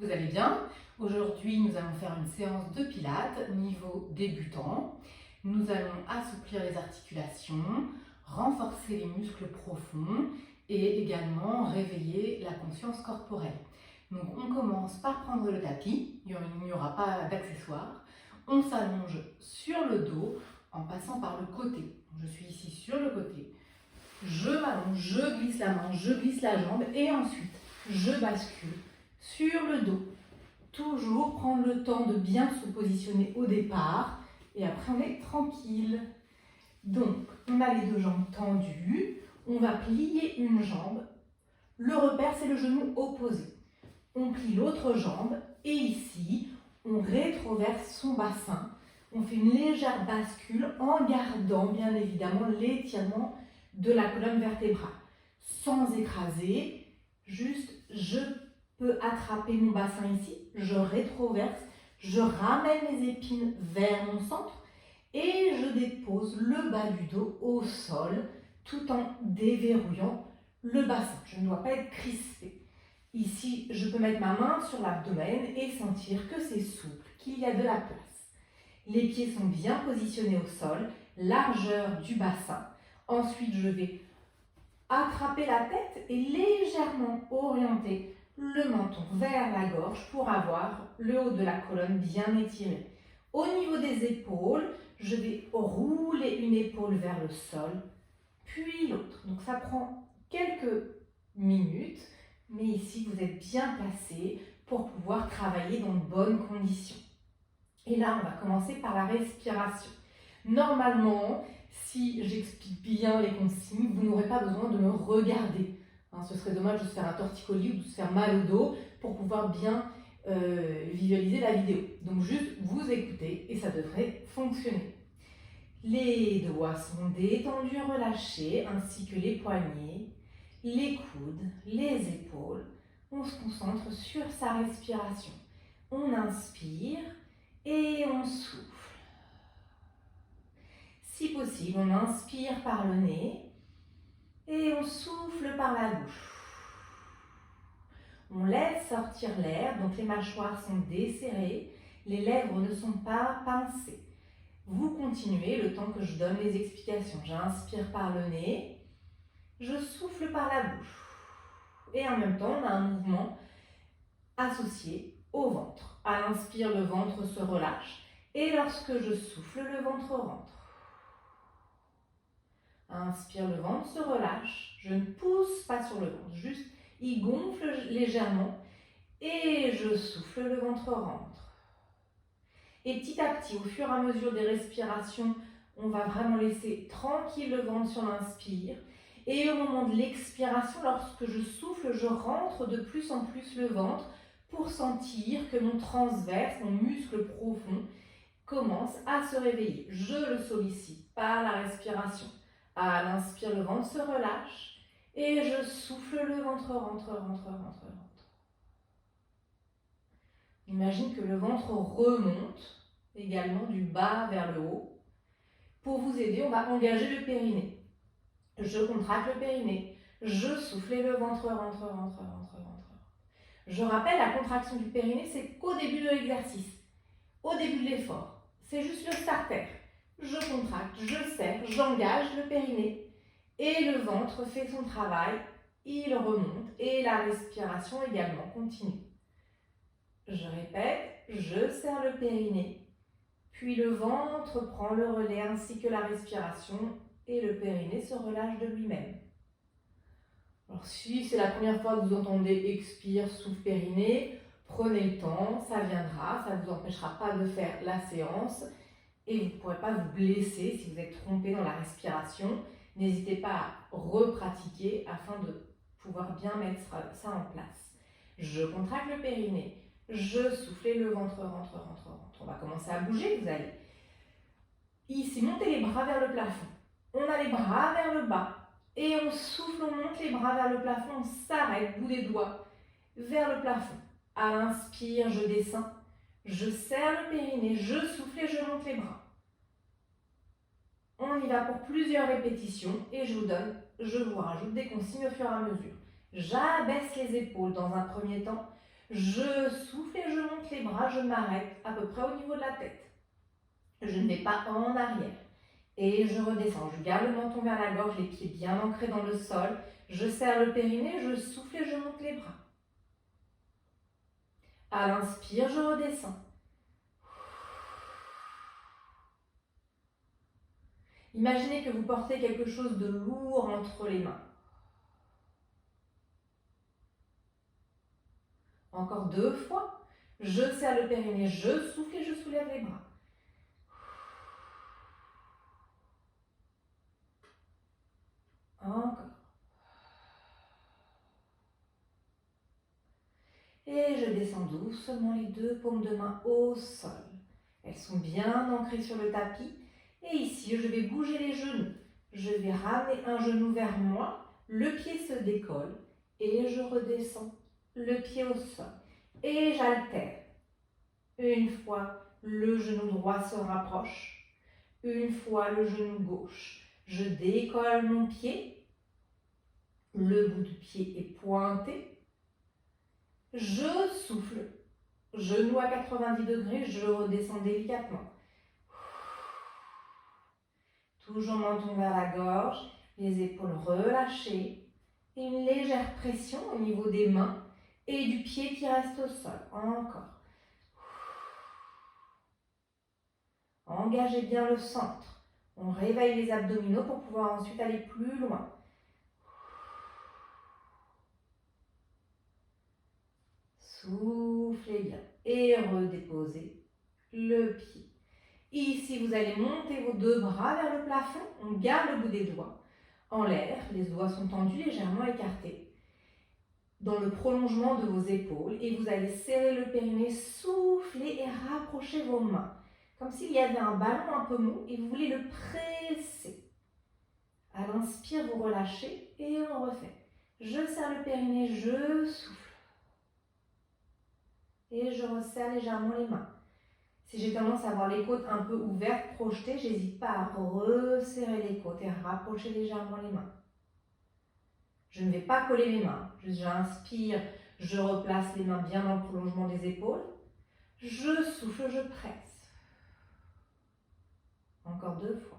Vous allez bien? Aujourd'hui, nous allons faire une séance de pilates niveau débutant. Nous allons assouplir les articulations, renforcer les muscles profonds et également réveiller la conscience corporelle. Donc on commence par prendre le tapis, il n'y aura pas d'accessoires. On s'allonge sur le dos en passant par le côté. Je suis ici sur le côté. Je m'allonge, je glisse la main, je glisse la jambe et ensuite je bascule sur le dos. Toujours prendre le temps de bien se positionner au départ et après on est tranquille. Donc on a les deux jambes tendues, on va plier une jambe. Le repère c'est le genou opposé. On plie l'autre jambe et ici on rétroverse son bassin. On fait une légère bascule en gardant bien évidemment l'étirement de la colonne vertébrale. Sans écraser, juste je peux attraper mon bassin ici, je rétroverse, je ramène les épines vers mon centre et je dépose le bas du dos au sol tout en déverrouillant le bassin. Je ne dois pas être crispée. Ici, je peux mettre ma main sur l'abdomen et sentir que c'est souple, qu'il y a de la place. Les pieds sont bien positionnés au sol, largeur du bassin. Ensuite, je vais attraper la tête et légèrement orienter le menton vers la gorge pour avoir le haut de la colonne bien étiré. Au niveau des épaules, je vais rouler une épaule vers le sol, puis l'autre. Donc ça prend quelques minutes, mais ici vous êtes bien placé pour pouvoir travailler dans de bonnes conditions. Et là, on va commencer par la respiration. Normalement, si j'explique bien les consignes, vous n'aurez pas besoin de me regarder. Ce serait dommage de se faire un torticolis ou de se faire mal au dos pour pouvoir bien visualiser la vidéo. Donc juste vous écoutez et ça devrait fonctionner. Les doigts sont détendus, relâchés, ainsi que les poignets, les coudes, les épaules. On se concentre sur sa respiration. On inspire et on souffle. Si possible, on inspire par le nez et on souffle par la bouche. On laisse sortir l'air, donc les mâchoires sont desserrées, les lèvres ne sont pas pincées. Vous continuez le temps que je donne les explications. J'inspire par le nez, je souffle par la bouche. Et en même temps, on a un mouvement associé au ventre. À l'inspire, le ventre se relâche et lorsque je souffle, le ventre rentre. Inspire, le ventre se relâche. Je ne pousse pas sur le ventre, juste il gonfle légèrement et je souffle, le ventre rentre. Et petit à petit, au fur et à mesure des respirations, on va vraiment laisser tranquille le ventre sur l'inspire. Et au moment de l'expiration, lorsque je souffle, je rentre de plus en plus le ventre pour sentir que mon transverse, mon muscle profond, commence à se réveiller. Je le sollicite par la respiration. À l'inspire, le ventre se relâche et je souffle, le ventre rentre. Imagine que le ventre remonte également du bas vers le haut. Pour vous aider, on va engager le périnée. Je contracte le périnée, je souffle et le ventre rentre. Je rappelle, la contraction du périnée, c'est qu'au début de l'exercice, au début de l'effort. C'est juste le starter. Je contracte, je serre, j'engage le périnée et le ventre fait son travail, il remonte et la respiration également continue. Je répète, je serre le périnée, puis le ventre prend le relais ainsi que la respiration et le périnée se relâche de lui-même. Alors si c'est la première fois que vous entendez expire, souffle, périnée, prenez le temps, ça viendra, ça ne vous empêchera pas de faire la séance et vous ne pourrez pas vous blesser si vous êtes trompé dans la respiration. N'hésitez pas à repratiquer afin de pouvoir bien mettre ça en place. Je contracte le périnée, je souffle et le ventre rentre. On va commencer à bouger, vous allez ici monter les bras vers le plafond. On a les bras vers le bas et on souffle, on monte les bras vers le plafond, on s'arrête, bout des doigts, vers le plafond. À l'inspire, je descends, je serre le périnée, je souffle et je monte les bras. On y va pour plusieurs répétitions et je vous rajoute des consignes au fur et à mesure. J'abaisse les épaules dans un premier temps, Je souffle et je monte les bras, je m'arrête à peu près au niveau de la tête. Je ne vais pas en arrière. Et je redescends. Je garde le menton vers la gorge, les pieds bien ancrés dans le sol. Je serre le périnée, je souffle et je monte les bras. À l'inspire, je redescends. Imaginez que vous portez quelque chose de lourd entre les mains. Encore 2 fois. Je serre le périnée, je souffle et je soulève les bras. Encore. Et je descends doucement les 2 paumes de main au sol. Elles sont bien ancrées sur le tapis. Et ici, je vais bouger les genoux. Je vais ramener un genou vers moi. Le pied se décolle. Et je redescends le pied au sol. Et j'alterne. Une fois, le genou droit se rapproche. Une fois, le genou gauche. Je décolle mon pied. Le bout du pied est pointé. Je souffle. Genou à 90 degrés, je redescends délicatement. Toujours menton vers la gorge, les épaules relâchées. Et une légère pression au niveau des mains et du pied qui reste au sol. Encore. Engagez bien le centre. On réveille les abdominaux pour pouvoir ensuite aller plus loin. Soufflez bien et redéposez le pied. Ici, vous allez monter vos 2 bras vers le plafond. On garde le bout des doigts en l'air. Les doigts sont tendus, légèrement écartés dans le prolongement de vos épaules. Et vous allez serrer le périnée, souffler et rapprocher vos mains. Comme s'il y avait un ballon un peu mou et vous voulez le presser. À l'inspire, vous relâchez et on refait. Je serre le périnée, je souffle. Et je resserre légèrement les mains. Si j'ai tendance à avoir les côtes un peu ouvertes, projetées, j'hésite pas à resserrer les côtes et rapprocher légèrement les mains. Je ne vais pas coller mes mains. J'inspire, je replace les mains bien dans le prolongement des épaules. Je souffle, je presse. Encore 2 fois.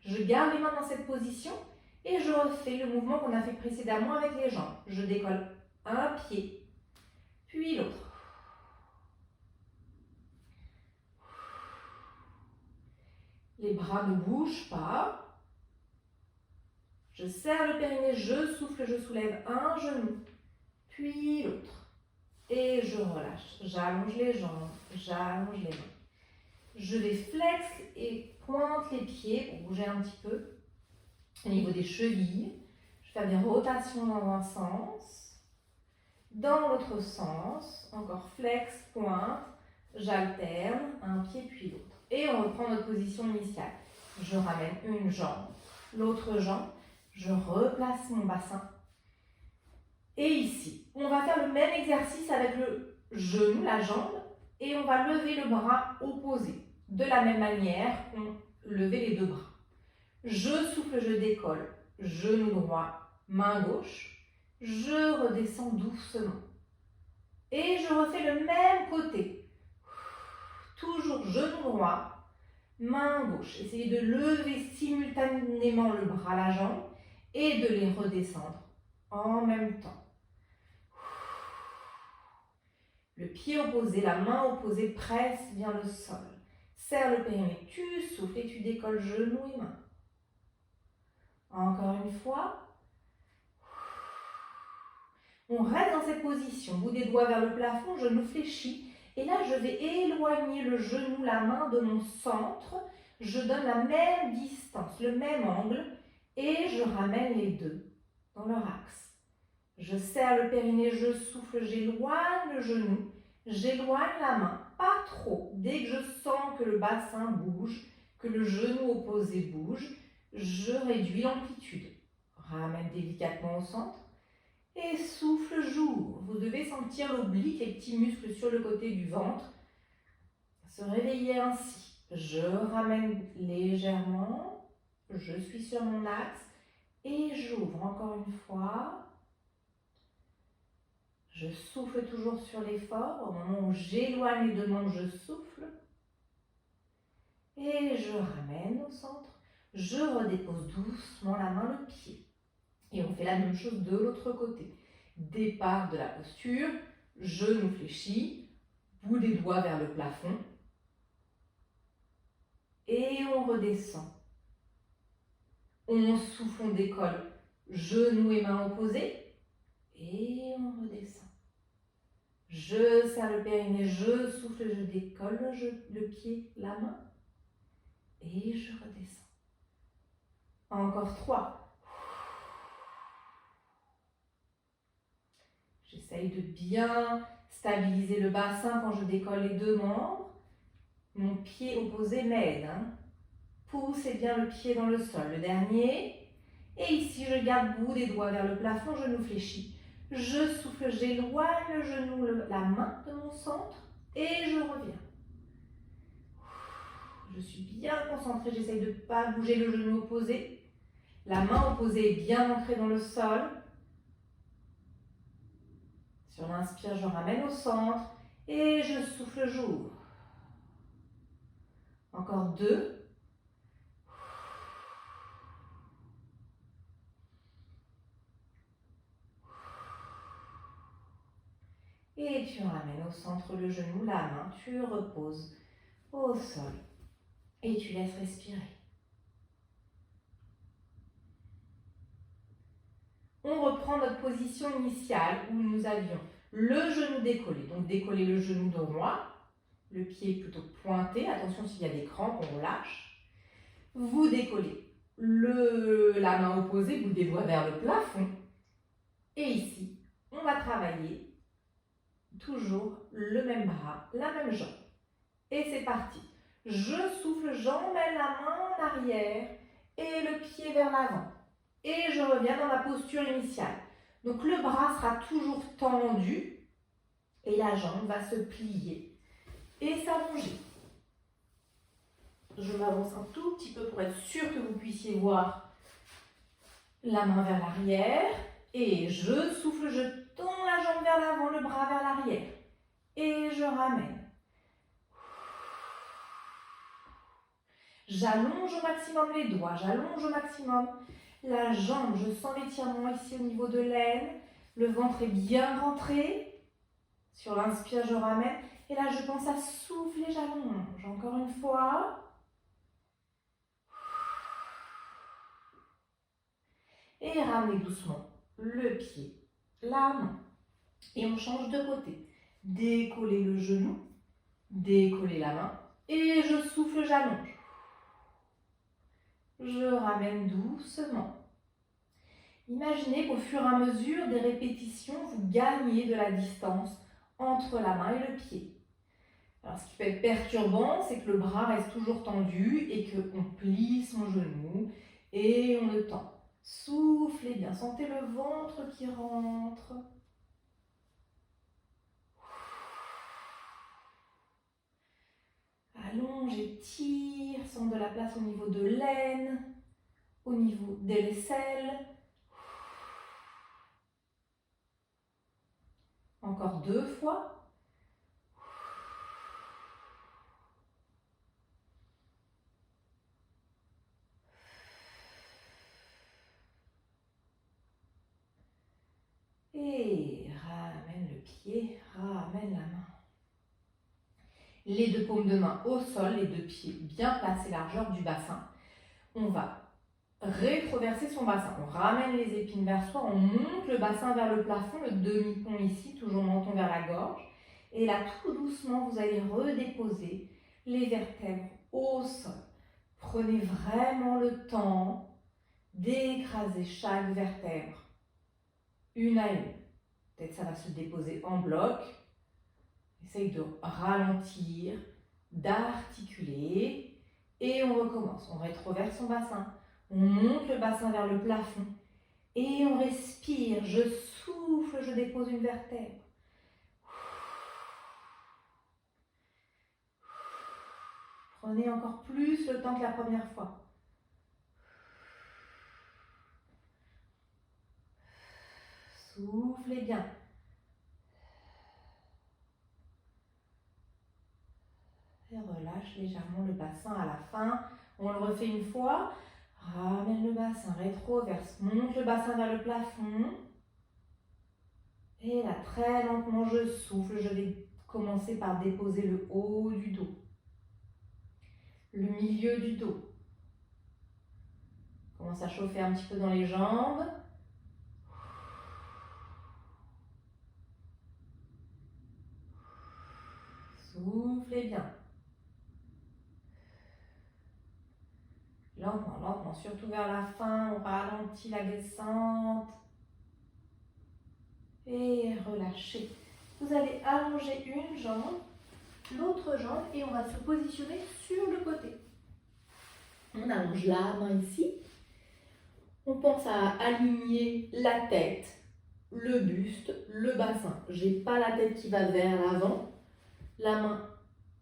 Je garde les mains dans cette position et je refais le mouvement qu'on a fait précédemment avec les jambes. Je décolle un pied, puis l'autre. Les bras ne bougent pas. Je serre le périnée, je souffle, je soulève un genou, puis l'autre. Et je relâche. J'allonge les jambes, j'allonge les mains. Je les flexe et pointe les pieds pour bouger un petit peu au niveau des chevilles. Je fais des rotations dans un sens, dans l'autre sens. Encore flex, pointe, j'alterne un pied puis l'autre. Et on reprend notre position initiale. Je ramène une jambe, l'autre jambe. Je replace mon bassin. Et ici, on va faire le même exercice avec le genou, la jambe, et on va lever le bras opposé. De la même manière, on lève les 2 bras. Je souffle, je décolle. Genou droit, main gauche. Je redescends doucement. Et je refais le même côté. Toujours genou droit, main gauche. Essayez de lever simultanément le bras, la jambe, et de les redescendre en même temps. Le pied opposé, la main opposée presse bien le sol. Serre le périnée, tu souffles et tu décolles genoux et mains. Encore une fois. On reste dans cette position, bout des doigts vers le plafond, genou fléchi. Et là, je vais éloigner le genou, la main de mon centre. Je donne la même distance, le même angle. Et je ramène les 2 dans leur axe. Je serre le périnée, je souffle, j'éloigne le genou. J'éloigne la main, pas trop. Dès que je sens que le bassin bouge, que le genou opposé bouge, je réduis l'amplitude. Ramène délicatement au centre et souffle, j'ouvre. Vous devez sentir l'oblique, les petits muscles sur le côté du ventre Se réveiller ainsi. Je ramène légèrement. Je suis sur mon axe. Et j'ouvre encore une fois. Je souffle toujours sur l'effort. Au moment où j'éloigne les deux membres, je souffle. Et je ramène au centre. Je redépose doucement la main, le pied. Et on fait la même chose de l'autre côté. Départ de la posture, genou fléchi, bout des doigts vers le plafond. Et on redescend. On souffle, on décolle. Genoux et mains opposées. Et on redescend. Je serre le périnée, je souffle, je décolle le pied, la main. Et je redescends. Encore 3. J'essaye de bien stabiliser le bassin quand je décolle les deux membres. Mon pied opposé m'aide. Poussez bien le pied dans le sol. Le dernier. Et ici, je garde bout des doigts vers le plafond, genou fléchi. Je souffle, j'éloigne le genou, la main de mon centre. Et je reviens. Je suis bien concentrée, j'essaye de ne pas bouger le genou opposé. La main opposée est bien ancrée dans le sol. Sur l'inspire, je ramène au centre et je souffle, j'ouvre. Encore 2. Et tu ramènes au centre le genou, la main, tu reposes au sol et tu laisses respirer. On reprend notre position initiale où nous avions le genou décollé. Donc décoller le genou droit, le pied plutôt pointé. Attention, s'il y a des crampes, on relâche. Vous décollez la main opposée, bout des doigts vers le plafond. Et ici, on va travailler toujours le même bras, la même jambe. Et c'est parti. Je souffle, j'emmène la main en arrière et le pied vers l'avant. Et je reviens dans la posture initiale. Donc le bras sera toujours tendu et la jambe va se plier et s'allonger. Je m'avance un tout petit peu pour être sûr que vous puissiez voir la main vers l'arrière. Et je souffle, je tends la jambe vers l'avant, le bras vers l'arrière. Et je ramène. J'allonge au maximum les doigts, j'allonge au maximum la jambe. Je sens l'étirement ici au niveau de l'aine. Le ventre est bien rentré. Sur l'inspire, je ramène. Et là, je pense à souffler, j'allonge. Encore une fois. Et ramenez doucement le pied, la main. Et on change de côté. Décoller le genou, décoller la main. Et je souffle, j'allonge. Je ramène doucement. Imaginez qu'au fur et à mesure des répétitions, vous gagnez de la distance entre la main et le pied. Alors, ce qui peut être perturbant, c'est que le bras reste toujours tendu et qu'on plie son genou et on le tend. Soufflez bien, sentez le ventre qui rentre. Allonge, étire, sens de la place au niveau de l'aine, au niveau des aisselles. Encore 2 fois. Et ramène le pied, ramène la main. Les deux paumes de main au sol, les deux pieds bien placés, largeur du bassin. On va rétroverser son bassin. On ramène les épines vers soi, on monte le bassin vers le plafond, le demi-pont ici, toujours menton vers la gorge. Et là, tout doucement, vous allez redéposer les vertèbres au sol. Prenez vraiment le temps d'écraser chaque vertèbre, une à une. Peut-être ça va se déposer en bloc. Essaye de ralentir, d'articuler. Et on recommence. On rétroverse son bassin. On monte le bassin vers le plafond. Et on respire. Je souffle, je dépose une vertèbre. Prenez encore plus le temps que la première fois. Soufflez bien. Et relâche légèrement le bassin à la fin. On le refait une fois. Ramène le bassin rétro-verse. Monte le bassin vers le plafond. Et là, très lentement, je souffle. Je vais commencer par déposer le haut du dos. Le milieu du dos. Commence à chauffer un petit peu dans les jambes. Soufflez bien. Lentement, lentement, surtout vers la fin, on ralentit la descente. Et relâchez. Vous allez allonger une jambe, l'autre jambe, et on va se positionner sur le côté. On allonge la main ici. On pense à aligner la tête, le buste, le bassin. Je n'ai pas la tête qui va vers l'avant. La main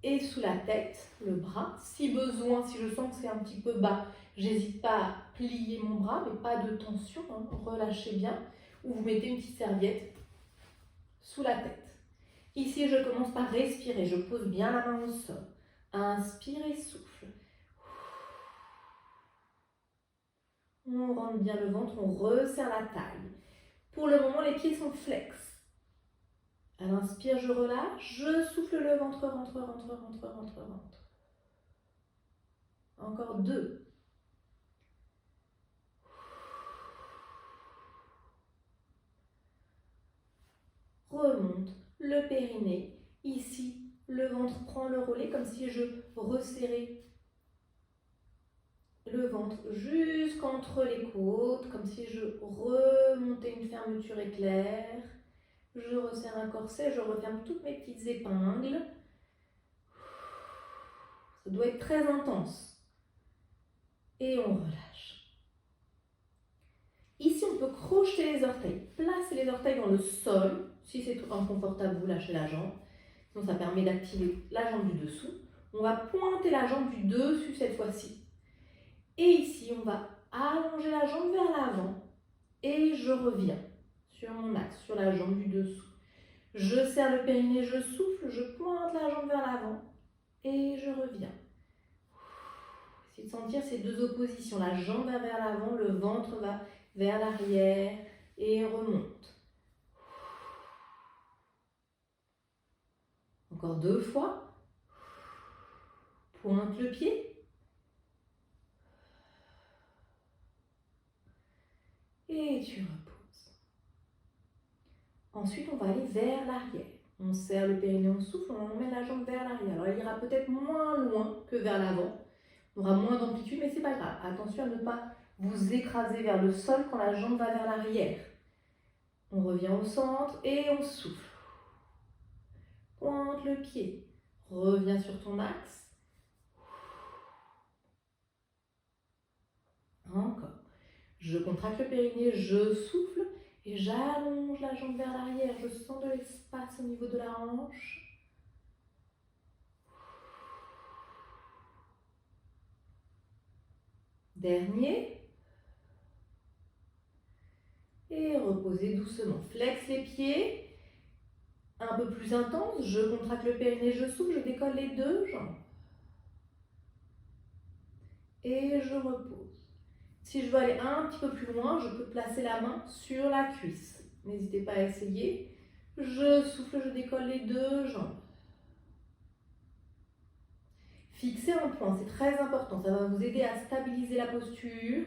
est sous la tête, le bras. Si besoin, si je sens que c'est un petit peu bas, j'hésite pas à plier mon bras, mais pas de tension, hein. Relâchez bien. Ou vous mettez une petite serviette sous la tête. Ici, je commence par respirer. Je pose bien la main au sol. Inspire et souffle. On rentre bien le ventre, on resserre la taille. Pour le moment, les pieds sont flex. À l'inspire, je relâche. Je souffle, le ventre rentre, rentre, rentre, rentre, rentre. Encore 2. Remonte le périnée. Ici, le ventre prend le relais comme si je resserrais le ventre jusqu'entre les côtes, comme si je remontais une fermeture éclair. Je resserre un corset, je referme toutes mes petites épingles. Ça doit être très intense. Et on relâche. Ici, on peut crocheter les orteils. Placer les orteils dans le sol. Si c'est trop inconfortable, vous lâchez la jambe. Donc ça permet d'activer la jambe du dessous. On va pointer la jambe du dessus cette fois-ci. Et ici, on va allonger la jambe vers l'avant. Et je reviens sur mon axe, sur la jambe du dessous. Je serre le périnée, je souffle, je pointe la jambe vers l'avant. Et je reviens. Essayez de sentir ces deux oppositions. La jambe va vers l'avant, le ventre va vers l'arrière et remonte. Encore 2 fois. Pointe le pied. Et tu reposes. Ensuite, on va aller vers l'arrière. On serre le périnée, on souffle, on emmène la jambe vers l'arrière. Alors, elle ira peut-être moins loin que vers l'avant. On aura moins d'amplitude, mais ce n'est pas grave. Attention à ne pas vous écraser vers le sol quand la jambe va vers l'arrière. On revient au centre et on souffle. Pointe le pied. Reviens sur ton axe. Encore. Je contracte le périnée, je souffle et j'allonge la jambe vers l'arrière. Je sens de l'espace au niveau de la hanche. Dernier. Et reposez doucement. Flex les pieds. Un peu plus intense. Je contracte le périnée, je souffle, je décolle les 2 jambes. Et je repose. Si je veux aller un petit peu plus loin, je peux placer la main sur la cuisse. N'hésitez pas à essayer. Je souffle, je décolle les 2 jambes. Fixez un point, c'est très important. Ça va vous aider à stabiliser la posture.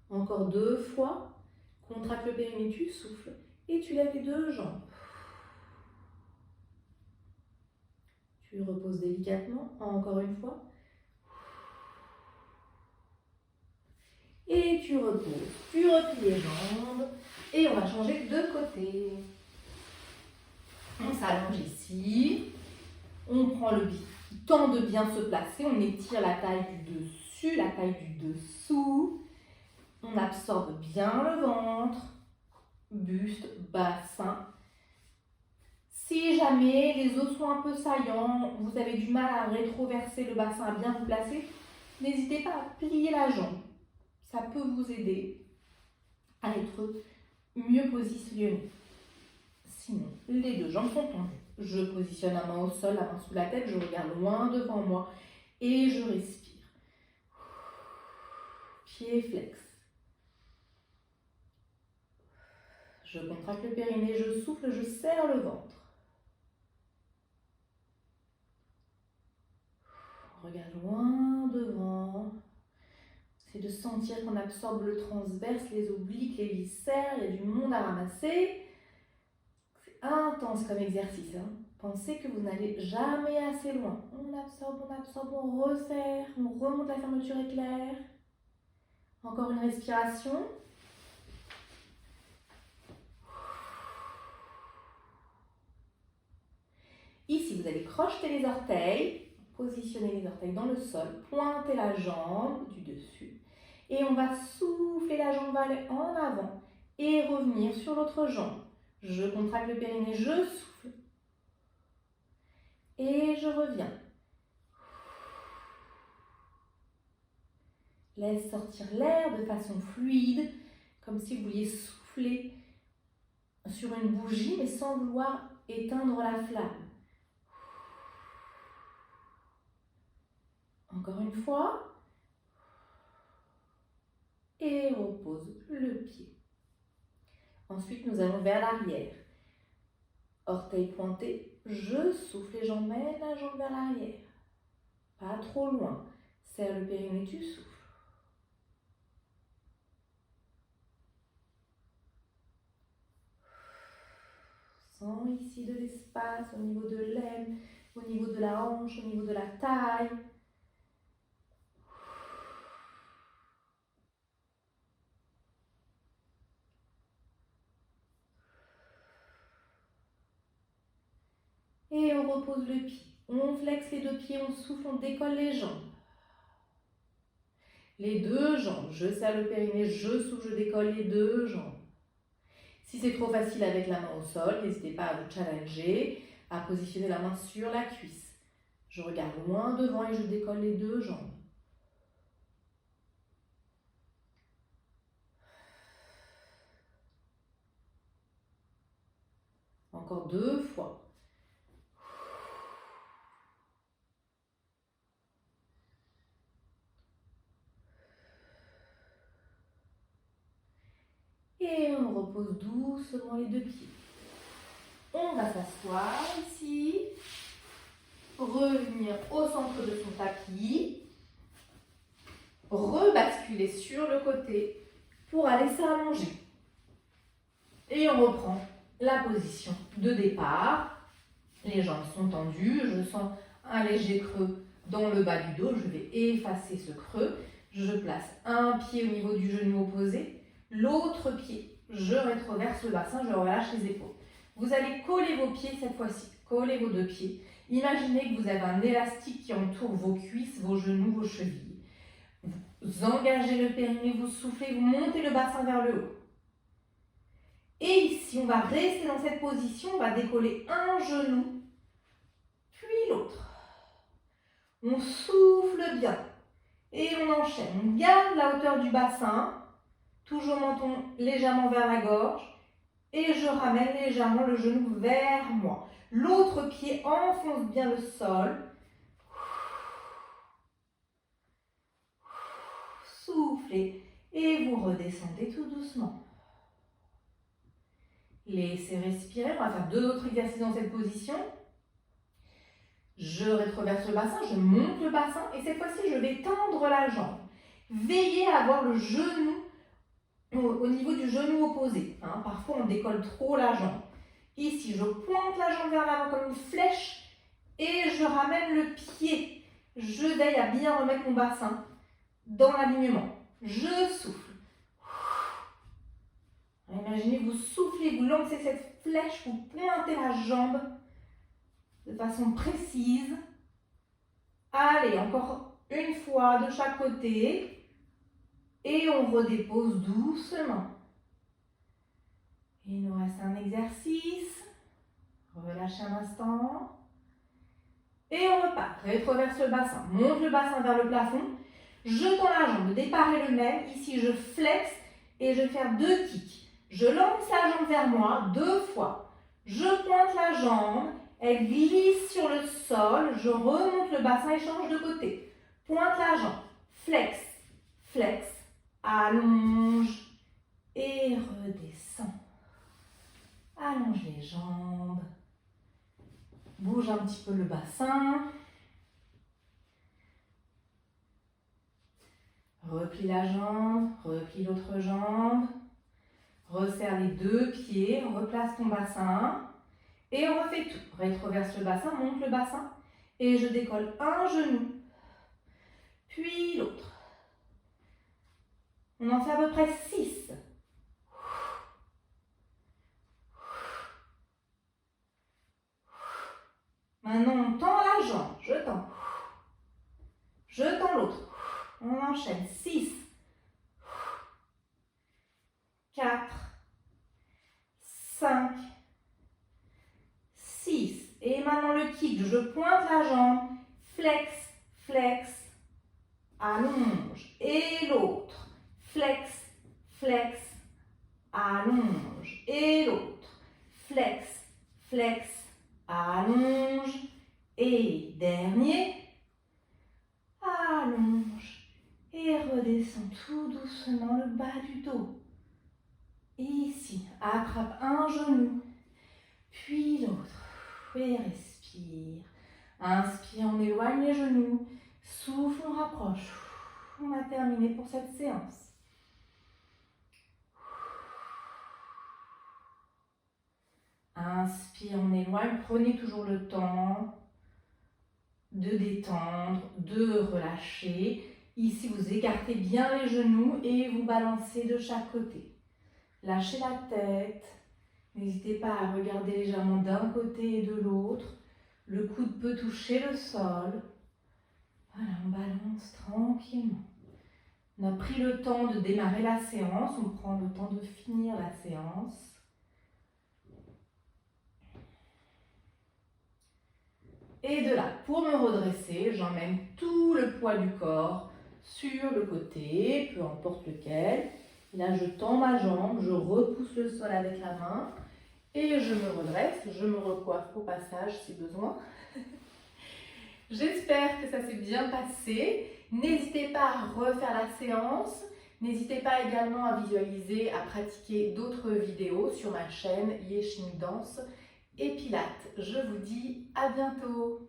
Encore 2 fois. Contracte le périnée, tu souffles. Et tu lèves les 2 jambes. Tu reposes délicatement. Encore une fois. Et tu reposes. Tu replies les jambes. Et on va changer de côté. On s'allonge ici. On prend le temps de bien se placer. On étire la taille du dessus, la taille du dessous. On absorbe bien le ventre, buste, bassin. Si jamais les os sont un peu saillants, vous avez du mal à rétroverser le bassin, à bien vous placer, n'hésitez pas à plier la jambe. Ça peut vous aider à être mieux positionné. Sinon, les deux jambes sont tendues. Je positionne la main au sol, la main sous la tête, je regarde loin devant moi et je respire. Pied flex. Je contracte le périnée, je souffle, je serre le ventre. Regarde loin devant. C'est de sentir qu'on absorbe le transverse, les obliques, les viscères. Il y a du monde à ramasser. C'est intense comme exercice. Pensez que vous n'allez jamais assez loin. On absorbe, on resserre, on remonte la fermeture éclair. Encore une respiration. Ici, vous allez crocheter les orteils, positionner les orteils dans le sol, pointer la jambe du dessus. Et on va souffler la jambe en avant et revenir sur l'autre jambe. Je contracte le périnée, je souffle. Et je reviens. Laisse sortir l'air de façon fluide, comme si vous vouliez souffler sur une bougie, mais sans vouloir éteindre la flamme. Encore une fois. Et repose le pied. Ensuite, nous allons vers l'arrière. Orteil pointé, je souffle et j'emmène la jambe vers l'arrière. Pas trop loin. Serre le périnée, tu souffles. Sens ici de l'espace au niveau de l'aine, au niveau de la hanche, au niveau de la taille. Et on repose le pied. On flexe les deux pieds, on souffle, on décolle les jambes. Les deux jambes, je serre le périnée, je souffle, je décolle les deux jambes. Si c'est trop facile avec la main au sol, n'hésitez pas à vous challenger, à positionner la main sur la cuisse. Je regarde loin devant et je décolle les deux jambes. Encore 2 fois. Et on repose doucement les deux pieds. On va s'asseoir ici. Revenir au centre de son tapis. Rebasculer sur le côté pour aller s'allonger. Et on reprend la position de départ. Les jambes sont tendues. Je sens un léger creux dans le bas du dos. Je vais effacer ce creux. Je place un pied au niveau du genou opposé. L'autre pied, je rétroverse le bassin, je relâche les épaules. Vous allez coller vos pieds cette fois-ci, coller vos deux pieds. Imaginez que vous avez un élastique qui entoure vos cuisses, vos genoux, vos chevilles. Vous engagez le périnée, vous soufflez, vous montez le bassin vers le haut. Et ici, on va rester dans cette position, on va décoller un genou, puis l'autre. On souffle bien et on enchaîne. On garde la hauteur du bassin. Toujours menton légèrement vers la gorge et je ramène légèrement le genou vers moi. L'autre pied enfonce bien le sol. Soufflez et vous redescendez tout doucement. Laissez respirer. On va faire 2 autres exercices dans cette position. Je rétroverse le bassin, je monte le bassin et cette fois-ci, je vais tendre la jambe. Veillez à avoir le genou au niveau du genou opposé. Parfois, on décolle trop la jambe. Ici, je pointe la jambe vers l'avant comme une flèche et je ramène le pied. Je veille à bien remettre mon bassin dans l'alignement. Je souffle. Imaginez, vous soufflez, vous lancez cette flèche, vous pointez la jambe de façon précise. Allez, encore une fois de chaque côté. Et on redépose doucement. Il nous reste un exercice. Relâchez un instant. Et on repart. Rétroverse le bassin. Monte le bassin vers le plafond. Je tends la jambe. Le départ est le même. Ici, je flexe et je vais faire 2 kicks. Je lance la jambe vers moi 2 fois. Je pointe la jambe. Elle glisse sur le sol. Je remonte le bassin et change de côté. Pointe la jambe. Flex. Flex. Allonge. Et redescends. Allonge les jambes. Bouge un petit peu le bassin. Replie la jambe, replie l'autre jambe. Resserre les 2 pieds, replace ton bassin. Et on refait tout. Rétroverse le bassin, monte le bassin. Et je décolle un genou, puis l'autre. On en fait à peu près 6. Maintenant, on tend la jambe. Je tends. Je tends l'autre. On enchaîne. 6, 4, 5, 6. Et maintenant le kick. Je pointe la jambe. Flex, flex, allonge. Et l'autre. Flex, flex, allonge. Et l'autre. Flex, flex, allonge. Et dernier. Allonge. Et redescends tout doucement le bas du dos. Ici, attrape un genou, puis l'autre. Et respire. Inspire, on éloigne les genoux. Souffle, on rapproche. On a terminé pour cette séance. Inspire, on éloigne. Prenez toujours le temps de détendre, de relâcher. Ici, vous écartez bien les genoux et vous balancez de chaque côté. Lâchez la tête. N'hésitez pas à regarder légèrement d'un côté et de l'autre. Le coude peut toucher le sol. Voilà, on balance tranquillement. On a pris le temps de démarrer la séance. On prend le temps de finir la séance. Et de là, pour me redresser, j'emmène tout le poids du corps sur le côté, peu importe lequel. Et là, je tends ma jambe, je repousse le sol avec la main et je me redresse. Je me recoiffe au passage si besoin. J'espère que ça s'est bien passé. N'hésitez pas à refaire la séance. N'hésitez pas également à visualiser, à pratiquer d'autres vidéos sur ma chaîne Yeshimi Danse et Pilates. Je vous dis à bientôt.